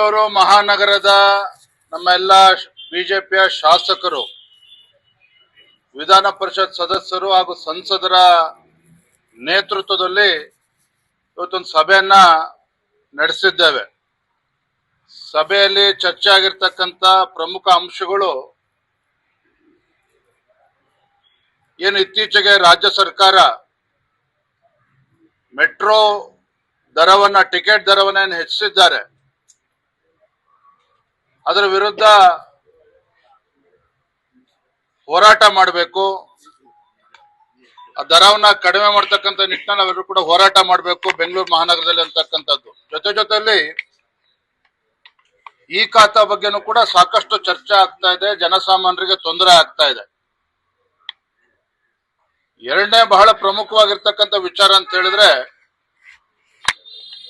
ಬೆಂಗಳೂರು ಮಹಾನಗರದ ನಮ್ಮ ಎಲ್ಲ ಬಿಜೆಪಿಯ ಶಾಸಕರು, ವಿಧಾನ ಪರಿಷತ್ ಸದಸ್ಯರು ಹಾಗೂ ಸಂಸದರ ನೇತೃತ್ವದಲ್ಲಿ ಇವತ್ತೊಂದು ಸಭೆಯನ್ನ ನಡೆಸಿದ್ದೇವೆ. ಸಭೆಯಲ್ಲಿ ಚರ್ಚೆ ಆಗಿರ್ತಕ್ಕಂಥ ಪ್ರಮುಖ ಅಂಶಗಳು ಏನು, ಇತ್ತೀಚೆಗೆ ರಾಜ್ಯ ಸರ್ಕಾರ ಮೆಟ್ರೋ ದರವನ್ನ, ಟಿಕೆಟ್ ದರವನ್ನ ಹೆಚ್ಚಿಸಿದ್ದಾರೆ. ಅದರ ವಿರುದ್ಧ ಹೋರಾಟ ಮಾಡಬೇಕು. ಆ ದರವನ್ನ ಕಡಿಮೆ ಮಾಡ್ತಕ್ಕಂಥ ನಿಟ್ಟಿನಲ್ಲಿ ಅವರು ಕೂಡ ಹೋರಾಟ ಮಾಡಬೇಕು ಬೆಂಗಳೂರು ಮಹಾನಗರದಲ್ಲಿ ಅಂತಕ್ಕಂಥದ್ದು. ಜೊತೆಯಲ್ಲಿ ಈ ಖಾತಾ ಬಗ್ಗೆನೂ ಕೂಡ ಸಾಕಷ್ಟು ಚರ್ಚೆ ಆಗ್ತಾ ಇದೆ. ಜನಸಾಮಾನ್ಯರಿಗೆ ತೊಂದರೆ ಆಗ್ತಾ ಇದೆ. ಎರಡನೇ ಬಹಳ ಪ್ರಮುಖವಾಗಿರ್ತಕ್ಕಂಥ ವಿಚಾರ ಅಂತ ಹೇಳಿದ್ರೆ,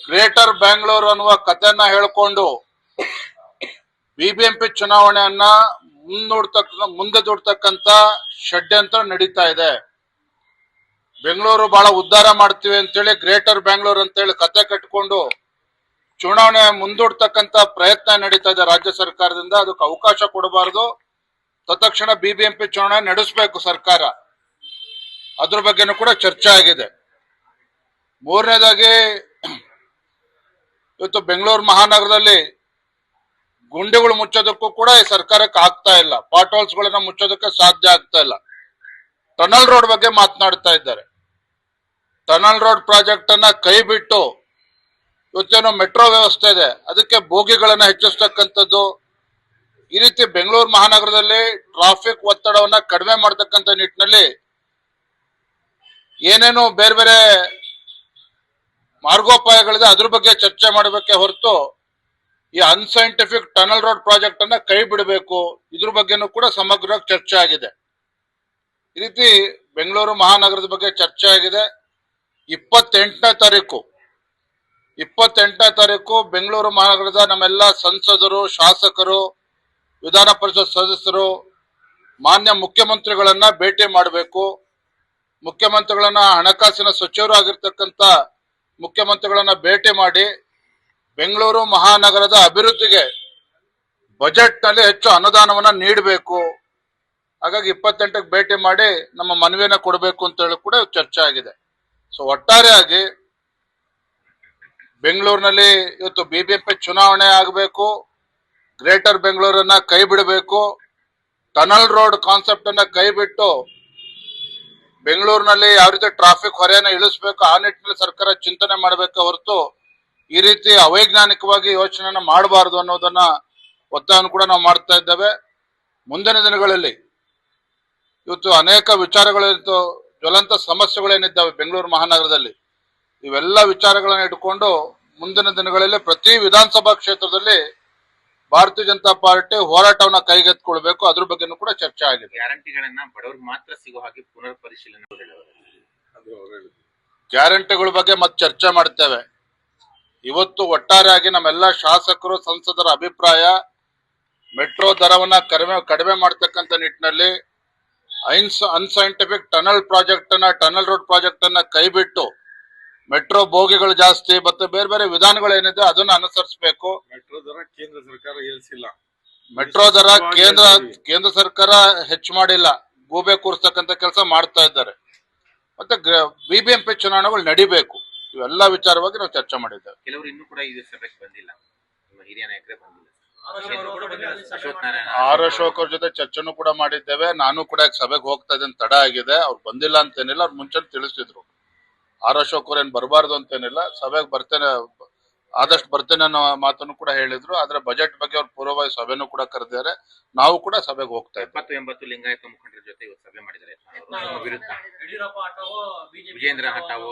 ಗ್ರೇಟರ್ ಬ್ಯಾಂಗ್ಳೂರ್ ಅನ್ನುವ ಕಥೆಯನ್ನ ಹೇಳ್ಕೊಂಡು ಬಿಬಿಎಂಪಿ ಚುನಾವಣೆಯನ್ನ ಮುಂದೆ ದೂಡ್ತಕ್ಕಂಥ ಷಡ್ಯಂತ್ರ ನಡೀತಾ ಇದೆ. ಬೆಂಗಳೂರು ಬಹಳ ಉದ್ಧಾರ ಮಾಡ್ತೀವಿ ಅಂತೇಳಿ ಗ್ರೇಟರ್ ಬ್ಯಾಂಗ್ಳೂರ್ ಅಂತೇಳಿ ಕತೆ ಕಟ್ಕೊಂಡು ಚುನಾವಣೆ ಮುಂದೂಡ್ತಕ್ಕಂಥ ಪ್ರಯತ್ನ ನಡೀತಾ ಇದೆ ರಾಜ್ಯ ಸರ್ಕಾರದಿಂದ. ಅದಕ್ಕೆ ಅವಕಾಶ ಕೊಡಬಾರದು. ತತ್ಕ್ಷಣ ಬಿಬಿಎಂಪಿ ಚುನಾವಣೆ ನಡೆಸಬೇಕು ಸರ್ಕಾರ. ಅದ್ರ ಬಗ್ಗೆನೂ ಕೂಡ ಚರ್ಚೆ ಆಗಿದೆ. ಮೂರನೇದಾಗಿ, ಇವತ್ತು ಬೆಂಗಳೂರು ಮಹಾನಗರದಲ್ಲಿ ಗುಂಡಿಗಳು ಮುಚ್ಚೋದಕ್ಕೂ ಕೂಡ ಈ ಸರ್ಕಾರಕ್ಕೆ ಆಗ್ತಾ ಇಲ್ಲ. ಪಾಟ್ ಹೋಲ್ಸ್ ಗಳನ್ನ ಮುಚ್ಚೋದಕ್ಕೆ ಸಾಧ್ಯ ಆಗ್ತಾ ಇಲ್ಲ. ಟನಲ್ ರೋಡ್ ಬಗ್ಗೆ ಮಾತನಾಡ್ತಾ ಇದ್ದಾರೆ. ಟನಲ್ ರೋಡ್ ಪ್ರಾಜೆಕ್ಟ್ ಅನ್ನ ಕೈ ಬಿಟ್ಟು ಇವತ್ತೇನೋ ಮೆಟ್ರೋ ವ್ಯವಸ್ಥೆ ಇದೆ, ಅದಕ್ಕೆ ಬೋಗಿಗಳನ್ನ ಹೆಚ್ಚಿಸ್ತಕ್ಕಂಥದ್ದು. ಈ ರೀತಿ ಬೆಂಗಳೂರು ಮಹಾನಗರದಲ್ಲಿ ಟ್ರಾಫಿಕ್ ಒತ್ತಡವನ್ನ ಕಡಿಮೆ ಮಾಡತಕ್ಕಂಥ ನಿಟ್ಟಿನಲ್ಲಿ ಏನೇನು ಬೇರೆ ಬೇರೆ ಮಾರ್ಗೋಪಾಯಗಳಿದೆ, ಅದ್ರ ಬಗ್ಗೆ ಚರ್ಚೆ ಮಾಡಬೇಕೆ ಹೊರತು ಈ ಅನ್ಸೈಂಟಿಫಿಕ್ ಟನಲ್ ರೋಡ್ ಪ್ರಾಜೆಕ್ಟ್ ಅನ್ನ ಕೈ ಬಿಡಬೇಕು, ಇದ್ರ ಬಗ್ಗೆನೂ ಕೂಡ ಸಮಗ್ರ ಚರ್ಚೆ ಆಗಿದೆ. ಈ ರೀತಿ ಬೆಂಗಳೂರು ಮಹಾನಗರದ ಬಗ್ಗೆ ಚರ್ಚೆ ಆಗಿದೆ. 28ನೇ ತಾರೀಕು ಬೆಂಗಳೂರು ಮಹಾನಗರದ ನಮ್ಮೆಲ್ಲ ಸಂಸದರು, ಶಾಸಕರು, ವಿಧಾನ ಪರಿಷತ್ ಸದಸ್ಯರು ಮಾನ್ಯ ಮುಖ್ಯಮಂತ್ರಿಗಳನ್ನ ಭೇಟಿ ಮಾಡಬೇಕು. ಮುಖ್ಯಮಂತ್ರಿಗಳನ್ನ, ಹಣಕಾಸಿನ ಸಚಿವರು ಆಗಿರ್ತಕ್ಕಂಥ ಮುಖ್ಯಮಂತ್ರಿಗಳನ್ನ ಭೇಟಿ ಮಾಡಿ ಬೆಂಗಳೂರು ಮಹಾನಗರದ ಅಭಿವೃದ್ಧಿಗೆ ಬಜೆಟ್ ನಲ್ಲಿ ಹೆಚ್ಚು ಅನುದಾನವನ್ನ ನೀಡಬೇಕು. ಹಾಗಾಗಿ 28ಕ್ಕೆ ಭೇಟಿ ಮಾಡಿ ನಮ್ಮ ಮನವಿಯನ್ನ ಕೊಡಬೇಕು ಅಂತ ಹೇಳಿ ಕೂಡ ಚರ್ಚೆ ಆಗಿದೆ. ಸೊ ಒಟ್ಟಾರೆಯಾಗಿ ಬೆಂಗಳೂರಿನಲ್ಲಿ ಇವತ್ತು ಬಿಬಿಎಂಪಿ ಚುನಾವಣೆ ಆಗಬೇಕು, ಗ್ರೇಟರ್ ಬೆಂಗಳೂರನ್ನ ಕೈ ಬಿಡಬೇಕು, ಟನಲ್ ರೋಡ್ ಕಾನ್ಸೆಪ್ಟ್ ಅನ್ನ ಕೈ ಬಿಟ್ಟು ಬೆಂಗಳೂರಿನಲ್ಲಿ ಯಾವ ರೀತಿ ಟ್ರಾಫಿಕ್ ಹೊರೆಯನ್ನ ಇಳಿಸಬೇಕು ಆ ನಿಟ್ಟಿನಲ್ಲಿ ಸರ್ಕಾರ ಚಿಂತನೆ ಮಾಡಬೇಕು ಹೊರತು ಈ ರೀತಿ ಅವೈಜ್ಞಾನಿಕವಾಗಿ ಯೋಚನೆಯನ್ನ ಮಾಡಬಾರದು ಅನ್ನೋದನ್ನ ಒತ್ತಾಯವನ್ನು ಕೂಡ ನಾವು ಮಾಡ್ತಾ ಇದ್ದೇವೆ. ಮುಂದಿನ ದಿನಗಳಲ್ಲಿ ಇವತ್ತು ಅನೇಕ ವಿಚಾರಗಳಿತ್ತು, ಜ್ವಲಂತ ಸಮಸ್ಯೆಗಳೇನಿದ್ದಾವೆ ಬೆಂಗಳೂರು ಮಹಾನಗರದಲ್ಲಿ, ಇವೆಲ್ಲ ವಿಚಾರಗಳನ್ನ ಇಟ್ಕೊಂಡು ಮುಂದಿನ ದಿನಗಳಲ್ಲಿ ಪ್ರತಿ ವಿಧಾನಸಭಾ ಕ್ಷೇತ್ರದಲ್ಲಿ ಭಾರತೀಯ ಜನತಾ ಪಾರ್ಟಿ ಹೋರಾಟವನ್ನ ಕೈಗೆತ್ತಿಕೊಳ್ಬೇಕು. ಅದ್ರ ಬಗ್ಗೆನೂ ಕೂಡ ಚರ್ಚೆ ಆಗಿದೆ. ಗ್ಯಾರಂಟಿಗಳನ್ನ ಬಡವರಿಗೆ ಮಾತ್ರ ಸಿಗೋ ಹಾಗೆ ಪುನರ್ ಪರಿಶೀಲನೆ, ಗ್ಯಾರಂಟಿಗಳ ಬಗ್ಗೆ ಮತ್ತೆ ಚರ್ಚೆ ಮಾಡ್ತೇವೆ. ಇವತ್ತು ಒಟ್ಟಾರೆಯಾಗಿ ನಮ್ಮೆಲ್ಲ ಶಾಸಕರು, ಸಂಸದರ ಅಭಿಪ್ರಾಯ ಮೆಟ್ರೋ ದರವನ್ನ ಕಡಿಮೆ ಮಾಡ್ತಕ್ಕಂಥ ನಿಟ್ಟಿನಲ್ಲಿ ಅನ್ಸೈಂಟಿಫಿಕ್ ಟನಲ್ ರೋಡ್ ಪ್ರಾಜೆಕ್ಟ್ ಅನ್ನ ಕೈ ಬಿಟ್ಟು ಮೆಟ್ರೋ ಬೋಗಿಗಳು ಜಾಸ್ತಿ ಮತ್ತೆ ಬೇರೆ ಬೇರೆ ವಿಧಾನಗಳು ಏನಿದೆ ಅದನ್ನ ಅನುಸರಿಸಬೇಕು. ಮೆಟ್ರೋ ದರ ಕೇಂದ್ರ ಸರ್ಕಾರ ಏರಿಸಿಲ್ಲ. ಮೆಟ್ರೋ ದರ ಕೇಂದ್ರ ಸರ್ಕಾರ ಹೆಚ್ಚು ಮಾಡಿಲ್ಲ, ಗೂಬೆ ಕೂರಿಸ್ತಕ್ಕಂಥ ಕೆಲಸ ಮಾಡ್ತಾ ಇದ್ದಾರೆ. ಮತ್ತೆ ಬಿಬಿಎಂಪಿ ಚುನಾವಣೆಗಳು ನಡಿಬೇಕು. ಇವೆಲ್ಲ ವಿಚಾರವಾಗಿ ನಾವು ಚರ್ಚೆ ಮಾಡಿದ್ದೇವೆ. ಕೆಲವರು ಇನ್ನೂ ಕೂಡ ಈ ಸಭೆಗೆ ಬಂದಿಲ್ಲ, ನಿಮ್ಮ ಹಿರಿಯ ನಾಯಕರೇ ಬಂದಿಲ್ಲ. ಆರ್ ಅಶೋಕ್ ಅವ್ರ ಜೊತೆ ಚರ್ಚೆನೂ ಕೂಡ ಮಾಡಿದ್ದೇವೆ. ನಾನು ಕೂಡ ಸಭೆಗೆ ಹೋಗ್ತಾ ಇದ್ದೇನೆ, ತಡ ಆಗಿದೆ. ಅವ್ರು ಬಂದಿಲ್ಲ ಅಂತೇನಿಲ್ಲ, ಅವ್ರು ಮುಂಚೆ ತಿಳಿಸಿದ್ರು. ಆರ್ ಅಶೋಕ್ ಅವ್ರು ಏನ್ ಬರಬಾರ್ದು ಅಂತೇನಿಲ್ಲ, ಸಭೆಗೆ ಆದಷ್ಟು ಬರ್ತೇನೆ ಅನ್ನೋ ಮಾತನ್ನು ಕೂಡ ಹೇಳಿದ್ರು. ಆದ್ರೆ ಬಜೆಟ್ ಬಗ್ಗೆ ಅವ್ರು ಪೂರ್ವವಾಗಿ ಸಭೆನೂ ಕೂಡ ಕರೆದಿದ್ದಾರೆ. ನಾವು ಕೂಡ ಸಭೆಗೆ ಹೋಗ್ತಾ ಇದ್ದೇವೆ. 70-80 ಲಿಂಗಾಯತ ಮುಖಂಡರ ಜೊತೆ ಇವತ್ತು ಸಭೆ ಮಾಡಿದ್ದಾರೆ. ವಿರುದ್ಧ ವಿಜೇಂದ್ರ ಹಟಾವೋ